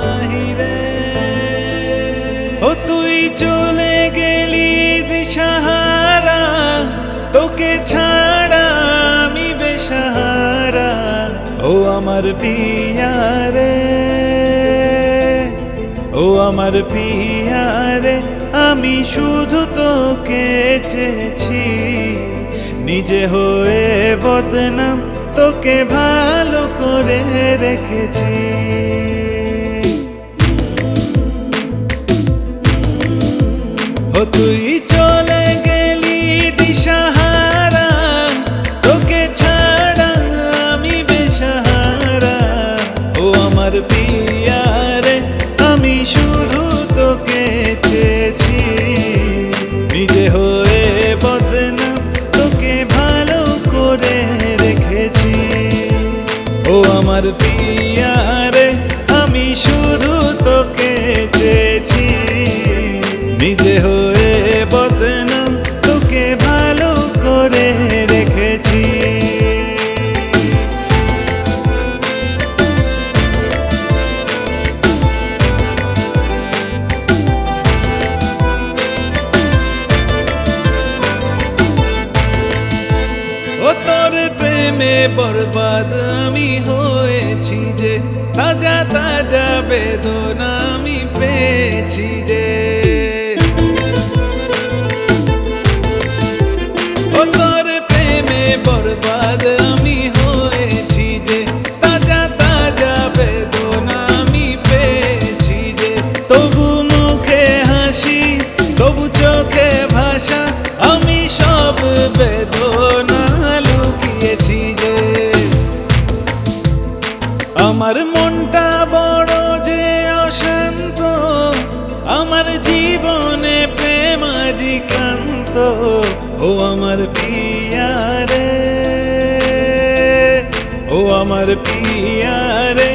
বাহিরে। ও তুই চলে গেলি দিশাহারা, তোকে ছাড়া আমি বেসাহারা। ও আমার পিয়া রে, ও আমার পিয়া রে, আমি শুধু তোকে চেয়েছি, নিজে হয়ে বদনাম তোকে ভালো করে রেখেছি। ও তুই চলে গেলি দিশাহারা, তোকে ছাড়া আমি বেসাহারা। ও আমার পিয়া রে, আমি শুধু তোকে চেয়েছি, নিজে হয়ে বদনাম তোকে ভালো করে রেখেছি। ও আমার পিয়া রে, আমি শুধু তোকে চেয়েছি, নিজে হয়ে বদনাম তোকে ভালো করে রেখেছি। ও তোর প্রেমে বরবাদ আমি হয়েছি যে, তাজা তাজা বেদনা আমি পেয়েছি যে। ও তোর প্রেমে বরবাদ আমি হয়েছি যে, তাজা তাজা বেদনা আমি পেয়েছি যে। তবু মুখে হাসি, তবু চোখে ভাষা, আমি সব বেদনা লুকিয়েছি যে। আমার মনটা বড় যে অশান্ত, আমার জীবনে প্রেম আজি ক্লান্ত। ও আমার পিয়া রে, ও আমার পিয়া রে,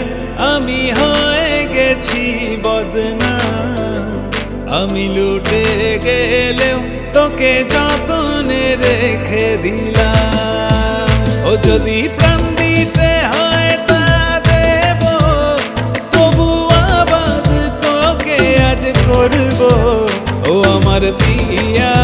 আমি হয়ে গেছি বদনাম। আমি লুটে গেলেও তোকে যতনে রেখে দিলাম। ও যদি প্রাণ দিতে হয় তা দেব, তবু আবাদ তোকে আজ করব। ও আমার পিয়া